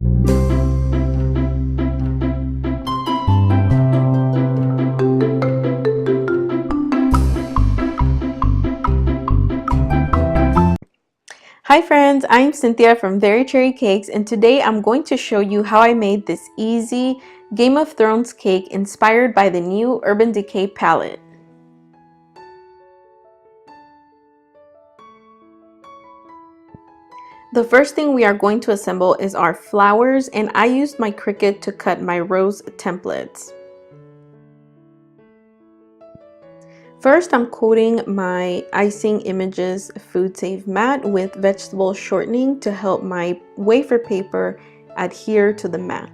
Hi friends, I'm Cynthia from Very Cherry Cakes, and today I'm going to show you how I made this easy Game of Thrones cake inspired by the new Urban Decay palette. The first thing we are going to assemble is our flowers, and I used my Cricut to cut my rose templates. First, I'm coating my Icing Images Food Safe mat with vegetable shortening to help my wafer paper adhere to the mat.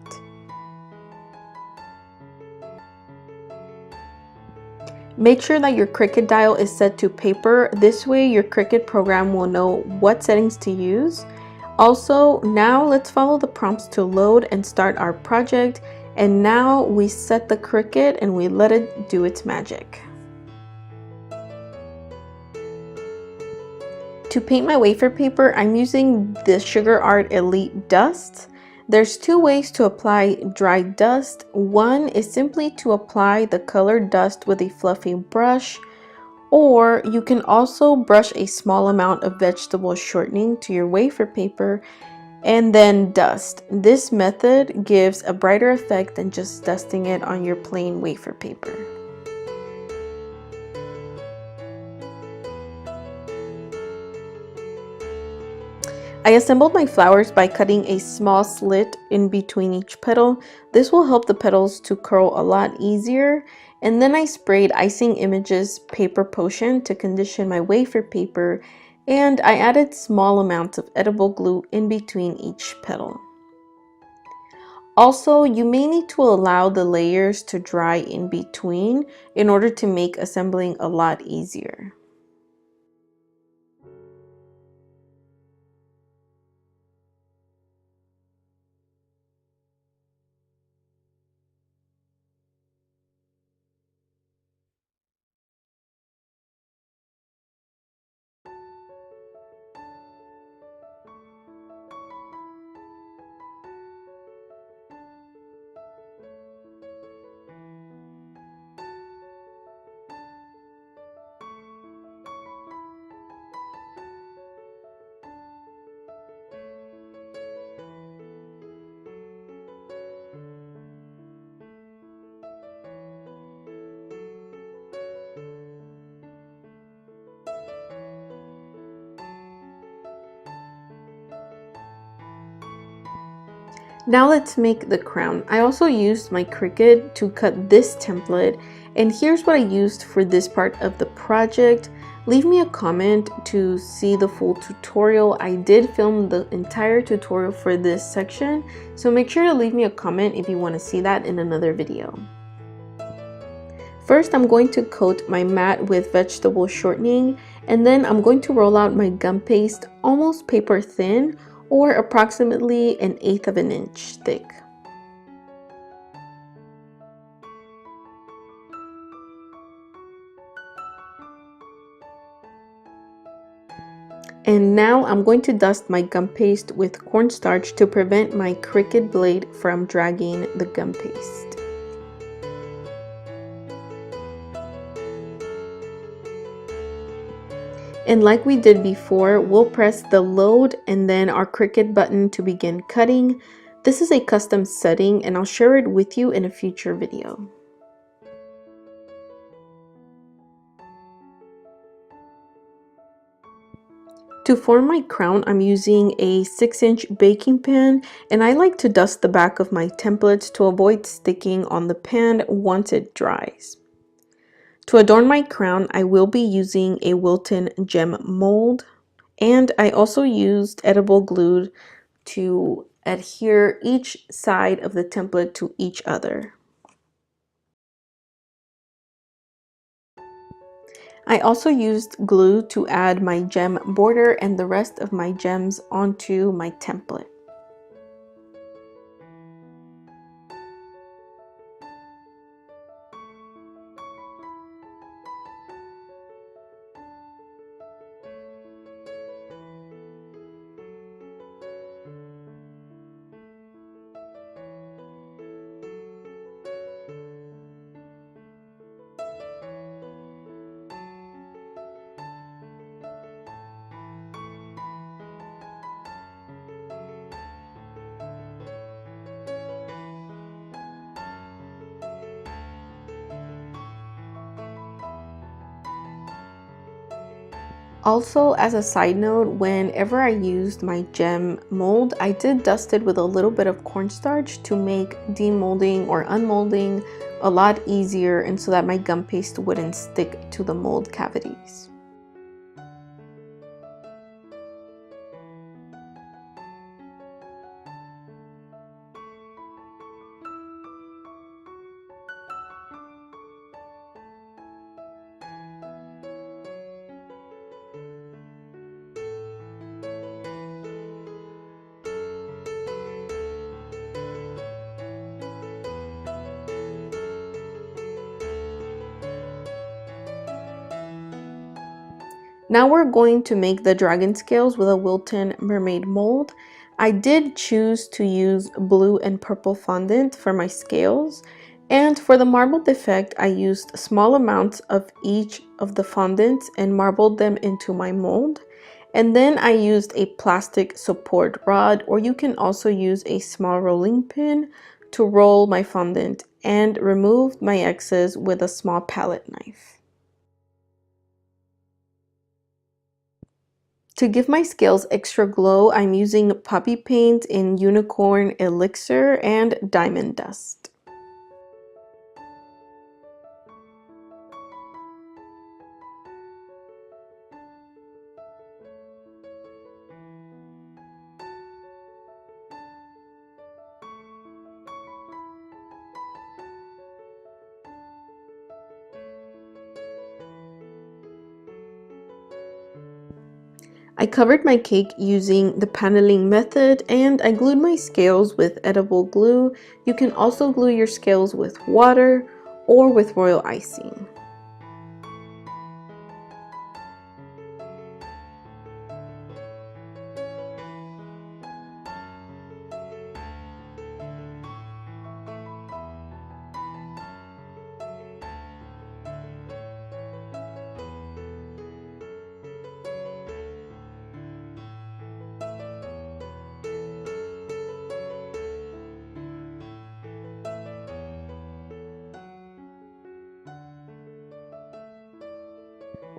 Make sure that your Cricut dial is set to paper. This way your Cricut program will know what settings to use. Also, now let's follow the prompts to load and start our project. And now we set the Cricut and we let it do its magic. To paint my wafer paper, I'm using the Sugar Art Elite Dust. There's two ways to apply dry dust. One is simply to apply the colored dust with a fluffy brush, or you can also brush a small amount of vegetable shortening to your wafer paper and then dust. This method gives a brighter effect than just dusting it on your plain wafer paper. I assembled my flowers by cutting a small slit in between each petal. This will help the petals to curl a lot easier. And then I sprayed Icing Images Paper Potion to condition my wafer paper, and I added small amounts of edible glue in between each petal. Also, you may need to allow the layers to dry in between in order to make assembling a lot easier. Now let's make the crown. I also used my Cricut to cut this template, and here's what I used for this part of the project. Leave me a comment to see the full tutorial. I did film the entire tutorial for this section, so make sure to leave me a comment if you want to see that in another video. First, I'm going to coat my mat with vegetable shortening, and then I'm going to roll out my gum paste almost paper thin, or approximately 1/8 of an inch thick. And now I'm going to dust my gum paste with cornstarch to prevent my Cricut blade from dragging the gum paste. And like we did before, we'll press the load and then our Cricut button to begin cutting. This is a custom setting and I'll share it with you in a future video. To form my crown, I'm using a 6-inch baking pan, and I like to dust the back of my templates to avoid sticking on the pan once it dries. To adorn my crown, I will be using a Wilton Gem Mold, and I also used edible glue to adhere each side of the template to each other. I also used glue to add my gem border and the rest of my gems onto my template. Also, as a side note, whenever I used my gem mold, I did dust it with a little bit of cornstarch to make demolding or unmolding a lot easier, and so that my gum paste wouldn't stick to the mold cavities. Now we're going to make the dragon scales with a Wilton Mermaid mold. I did choose to use blue and purple fondant for my scales, and for the marbled effect I used small amounts of each of the fondants and marbled them into my mold. And then I used a plastic support rod, or you can also use a small rolling pin, to roll my fondant and remove my excess with a small palette knife. To give my scales extra glow, I'm using puppy paint in Unicorn Elixir and Diamond Dust. I covered my cake using the paneling method, and I glued my scales with edible glue. You can also glue your scales with water or with royal icing.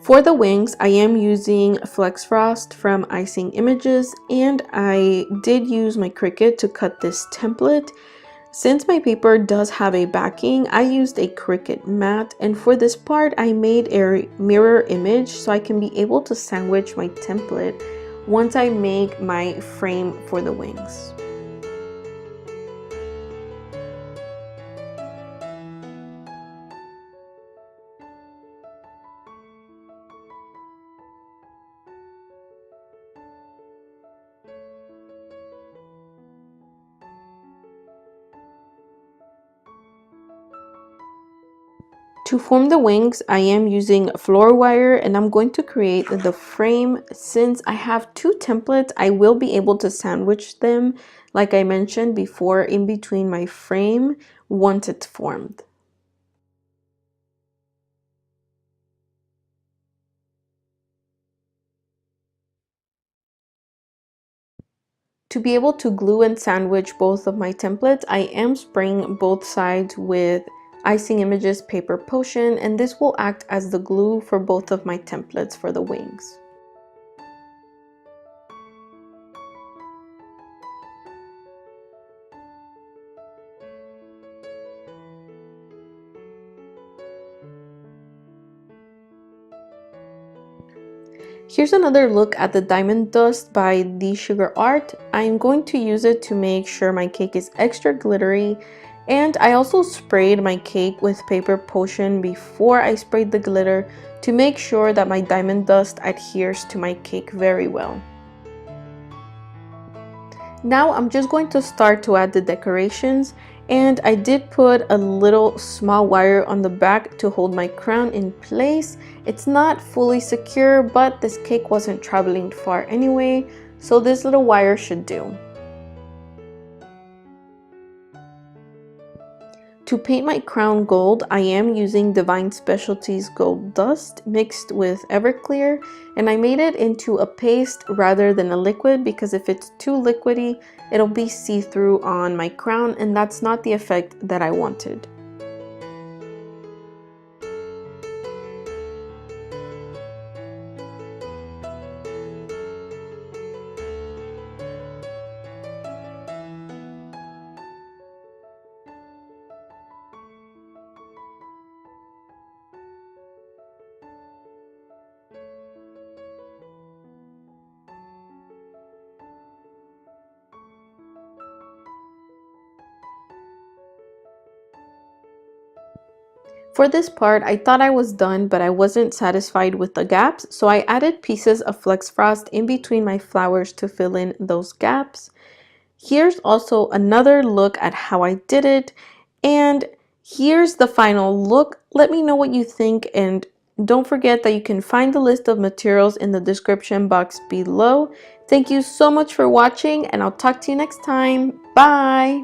For the wings, I am using Flex Frost from Icing Images, and I did use my Cricut to cut this template. Since my paper does have a backing, I used a Cricut mat, and for this part I made a mirror image so I can be able to sandwich my template once I make my frame for the wings. To form the wings, I am using floor wire, and I'm going to create the frame. Since I have two templates, I will be able to sandwich them, like I mentioned before, in between my frame once it's formed. To be able to glue and sandwich both of my templates, I am spraying both sides with Icing Images Paper Potion, and this will act as the glue for both of my templates for the wings. Here's another look at the diamond dust by The Sugar Art. I'm going to use it to make sure my cake is extra glittery, and I also sprayed my cake with paper potion before I sprayed the glitter to make sure that my diamond dust adheres to my cake very well. Now I'm just going to start to add the decorations, and I did put a little small wire on the back to hold my crown in place. It's not fully secure, but this cake wasn't traveling far anyway, so this little wire should do. To paint my crown gold, I am using Divine Specialties Gold Dust mixed with Everclear, and I made it into a paste rather than a liquid because if it's too liquidy, it'll be see-through on my crown, and that's not the effect that I wanted. For this part, I thought I was done, but I wasn't satisfied with the gaps, so I added pieces of Flex Frost in between my flowers to fill in those gaps. Here's also another look at how I did it, and here's the final look. Let me know what you think, and don't forget that you can find the list of materials in the description box below. Thank you so much for watching, and I'll talk to you next time. Bye!